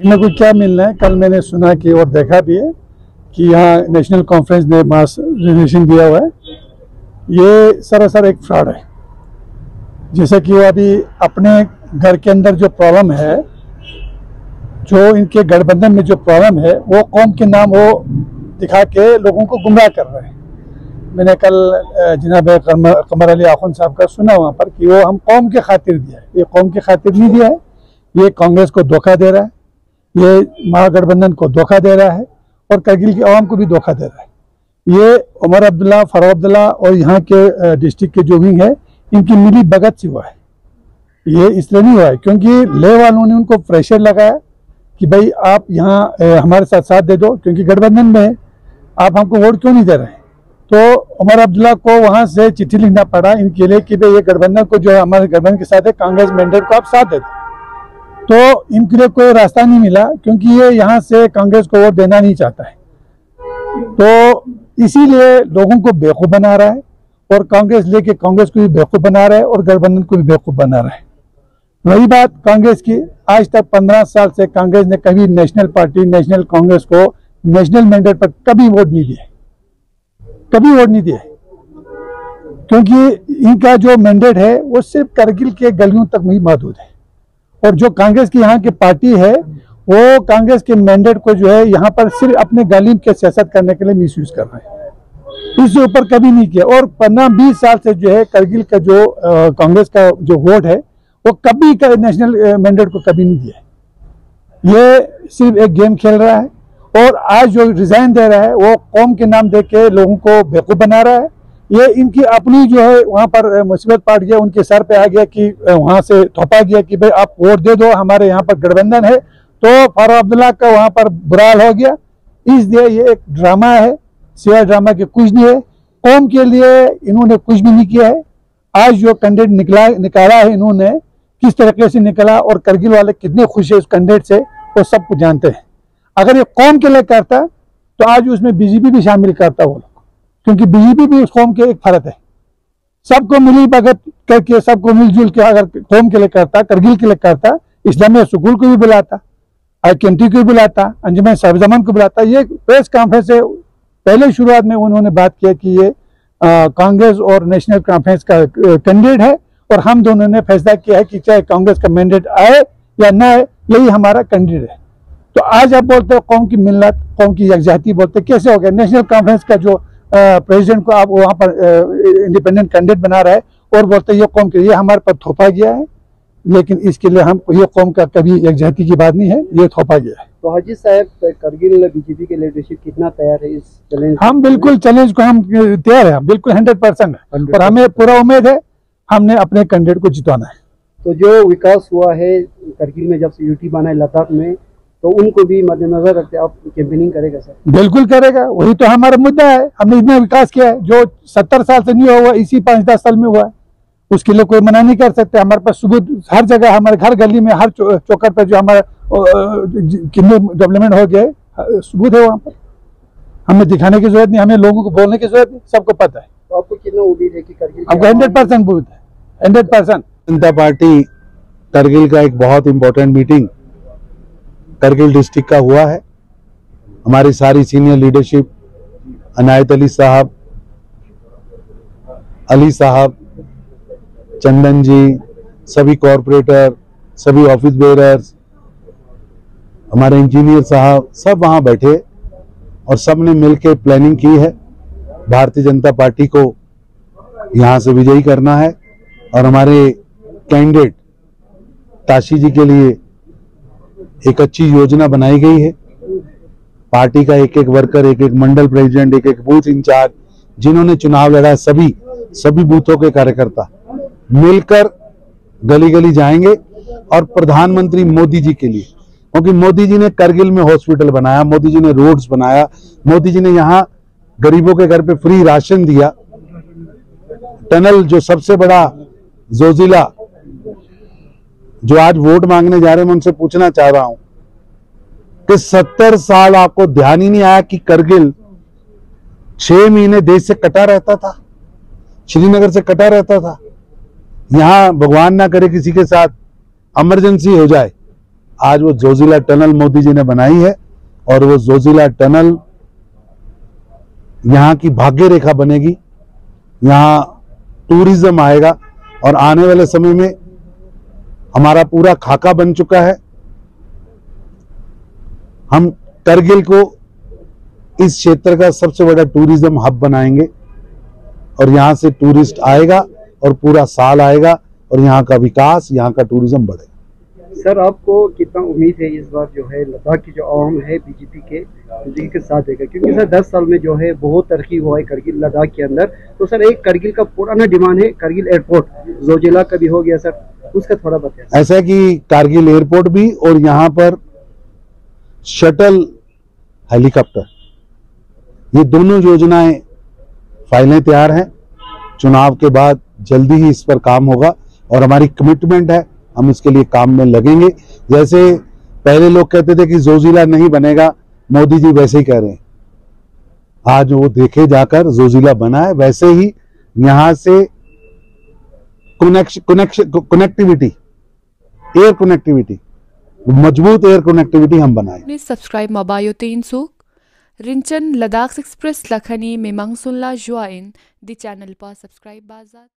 देखने को क्या मिलना है। कल मैंने सुना कि और देखा भी है कि यहाँ नेशनल कॉन्फ्रेंस ने मास रिजर्वेशन दिया हुआ है। ये सरासर एक फ्रॉड है। जैसे कि वो अभी अपने घर के अंदर जो प्रॉब्लम है, जो इनके गठबंधन में जो प्रॉब्लम है, वो कौम के नाम वो दिखा के लोगों को गुमराह कर रहे हैं। मैंने कल जनाब कमर अली आखुन साहब का सुना वहाँ पर कि वो हम कौम के खातिर दिया है। ये कौम के खातिर नहीं दिया है, ये कांग्रेस को धोखा दे रहा है, ये महागठबंधन को धोखा दे रहा है और करगिल की आवाम को भी धोखा दे रहा है। ये उमर अब्दुल्ला, फारूक अब्दुल्ला और यहाँ के डिस्ट्रिक्ट के जो भी हैं, इनकी मिली भगत से हुआ है। ये इसलिए नहीं हुआ है क्योंकि ले वालों ने उनको प्रेशर लगाया कि भाई आप यहाँ हमारे साथ साथ दे दो, क्योंकि गठबंधन में है, आप हमको वोट क्यों नहीं दे रहे हैं। तो उमर अब्दुल्ला को वहाँ से चिट्ठी लिखना पड़ा इनके लिए कि भाई ये गठबंधन को जो है हमारे गठबंधन के साथ है, कांग्रेस मैंडेट को आप साथ दे दो। तो इनके लिए कोई रास्ता नहीं मिला क्योंकि ये यहाँ से कांग्रेस को वोट देना नहीं चाहता है। तो इसीलिए लोगों को बेवकूफ़ बना रहा है और कांग्रेस लेके कांग्रेस को भी बेवकूफ़ बना रहा है और गठबंधन को भी बेवकूफ़ बना रहा है। वही बात कांग्रेस की, आज तक 15 साल से कांग्रेस ने कभी नेशनल पार्टी, नेशनल कांग्रेस को नेशनल मैंडेट पर कभी वोट नहीं दिया, कभी वोट नहीं दिया, क्योंकि इनका जो मैंडेट है वो सिर्फ करगिल के गलियों तक ही महदूद है। और जो कांग्रेस की यहाँ की पार्टी है वो कांग्रेस के मैंडेट को जो है यहाँ पर सिर्फ अपने गालिब के सियासत करने के लिए मिसयूज कर रहे हैं। इससे ऊपर कभी नहीं किया। और 15-20 साल से जो है करगिल का जो कांग्रेस का जो वोट है वो कभी नेशनल मैंडेट को कभी नहीं दिया। ये सिर्फ एक गेम खेल रहा है और आज जो रिजाइन दे रहा है वो कौम के नाम दे के लोगों को बेवकूफ़ बना रहा है। ये इनकी अपनी जो है वहाँ पर मुसीबत पड़ गया, उनके सर पे आ गया कि वहाँ से थोपा गया कि भाई आप वोट दे दो, हमारे यहाँ पर गठबंधन है। तो फारूक अब्दुल्ला का वहाँ पर बुरा हाल हो गया। इसलिए ये एक ड्रामा है, सिवाय ड्रामा के कुछ नहीं है। कौम के लिए इन्होंने कुछ भी नहीं किया है। आज जो कैंडिडेट निकाला है इन्होंने, किस तरीके से निकला और करगिल वाले कितने खुश है उस कैंडिडेट से, वो सब कुछ जानते हैं। अगर ये कौम के लिए करता तो आज उसमें बीजेपी भी शामिल करता वो लोग, क्योंकि बीजेपी भी उस कौम के एक फर्क है। सबको मिली भगत करके, सबको मिलजुल के अगर कौम के लिए करता, करगिल के लिए करता, इस्लामिया स्कूल को भी बुलाता, IKMT को भी बुलाता, अंजुमन सरजमान को बुलाता। ये प्रेस कॉन्फ्रेंस से पहले शुरुआत में उन्होंने बात किया कि ये कांग्रेस और नेशनल कॉन्फ्रेंस का कैंडिडेट है और हम दोनों ने फैसला किया है कि चाहे कांग्रेस का मैंडेट आए या ना आए, यही हमारा कैंडिडेट है। तो आज आप बोलते हो कौम की मिल्लत, कौम की यकजहती बोलते, कैसे हो गया। नेशनल कॉन्फ्रेंस का जो प्रेसिडेंट को आप वहाँ पर इंडिपेंडेंट कैंडिडेट बना रहा है और बोलते ये कौम के, ये हमारे पर थोपा गया है। लेकिन इसके लिए हम, ये कौम का कभी यकजहती की बात नहीं है, ये थोपा गया है। तो हाजी साहब, करगिल बीजेपी के लीडरशिप कितना तैयार है इस चैलेंज? हम बिल्कुल चैलेंज को हम तैयार है, बिल्कुल 100% है और हमें पूरा उम्मीद है हमने अपने कैंडिडेट को जितवाना है। तो जो विकास हुआ है करगिल में, जब से यूटी बना है लद्दाख में, तो उनको भी मद्देनजर रखते आप कैंपेनिंग करेगा सर? बिल्कुल करेगा, वही तो हमारा मुद्दा है। हमने इतना विकास किया है जो 70 साल से नहीं हुआ, इसी 5-10 साल में हुआ है। उसके लिए कोई मना नहीं कर सकते। हमारे पास सबूत हर जगह, हमारे घर गली में, हर चौकट पर जो हमारा कितने डेवलपमेंट हो गए सबूत है वहाँ पर। हमें दिखाने की जरूरत नहीं, हमें लोगों को बोलने की जरूरत नहीं, सबको पता है। तो आपको कितना उम्मीद है कि करगिल? आपको 100% बोलते हैं, 100%। जनता पार्टी करगिल का एक बहुत इम्पोर्टेंट मीटिंग करगिल डिस्ट्रिक्ट का हुआ है। हमारी सारी सीनियर लीडरशिप, अनायत अली साहब, अली साहब, चंदन जी, सभी कॉरपोरेटर, सभी ऑफिस बेयरर्स, हमारे इंजीनियर साहब, सब वहाँ बैठे और सब ने मिलकर प्लानिंग की है। भारतीय जनता पार्टी को यहाँ से विजयी करना है और हमारे कैंडिडेट ताशी जी के लिए एक अच्छी योजना बनाई गई है। पार्टी का एक एक वर्कर, एक एक मंडल प्रेसिडेंट, एक एक बूथ इंचार्ज, जिन्होंने चुनाव लड़ा है, सभी बूथों के कार्यकर्ता मिलकर गली गली जाएंगे और प्रधानमंत्री मोदी जी के लिए, क्योंकि मोदी जी ने करगिल में हॉस्पिटल बनाया, मोदी जी ने रोड्स बनाया, मोदी जी ने यहाँ गरीबों के घर पे फ्री राशन दिया, टनल जो सबसे बड़ा जोजिला, जो आज वोट मांगने जा रहे हैं, मैं उनसे पूछना चाह रहा हूं कि 70 साल आपको ध्यान ही नहीं आया कि करगिल 6 महीने देश से कटा रहता था, श्रीनगर से कटा रहता था। यहां भगवान ना करे किसी के साथ इमरजेंसी हो जाए आज वो जोजिला टनल मोदी जी ने बनाई है और वो जोजिला टनल यहाँ की भाग्य रेखा बनेगी। यहाँ टूरिज्म आएगा और आने वाले समय में हमारा पूरा खाका बन चुका है। हम करगिल को इस क्षेत्र का सबसे बड़ा टूरिज्म हब बनाएंगे और यहाँ से टूरिस्ट आएगा और पूरा साल आएगा और यहाँ का विकास, यहाँ का टूरिज्म बढ़ेगा। सर आपको कितना उम्मीद है इस बार जो है लद्दाख की जो आवाम है बीजेपी के साथ देगा, क्योंकि सर 10 साल में जो है बहुत तरक्की हुआ है करगिल लद्दाख के अंदर। तो सर एक करगिल का पुराना डिमांड है करगिल एयरपोर्ट, जोजिला का भी हो गया सर, उसका थोड़ा बताएं। ऐसा है कि कारगिल एयरपोर्ट भी और यहाँ पर शटल हेलीकॉप्टर, ये दोनों योजनाएं फाइलें तैयार हैं। चुनाव के बाद जल्दी ही इस पर काम होगा और हमारी कमिटमेंट है, हम इसके लिए काम में लगेंगे। जैसे पहले लोग कहते थे कि जोजिला नहीं बनेगा, मोदी जी वैसे ही कह रहे हैं। आज वो देखे जाकर जोजिला बना है, वैसे ही यहां से कनेक्टिविटी, एयर कनेक्टिविटी, मजबूत एयर कनेक्टिविटी हम बनाए। Subscribe Mabayo 300 Rinchen Ladakh Express Lakhani Memang Sunla Join di channel pa subscribe bazat।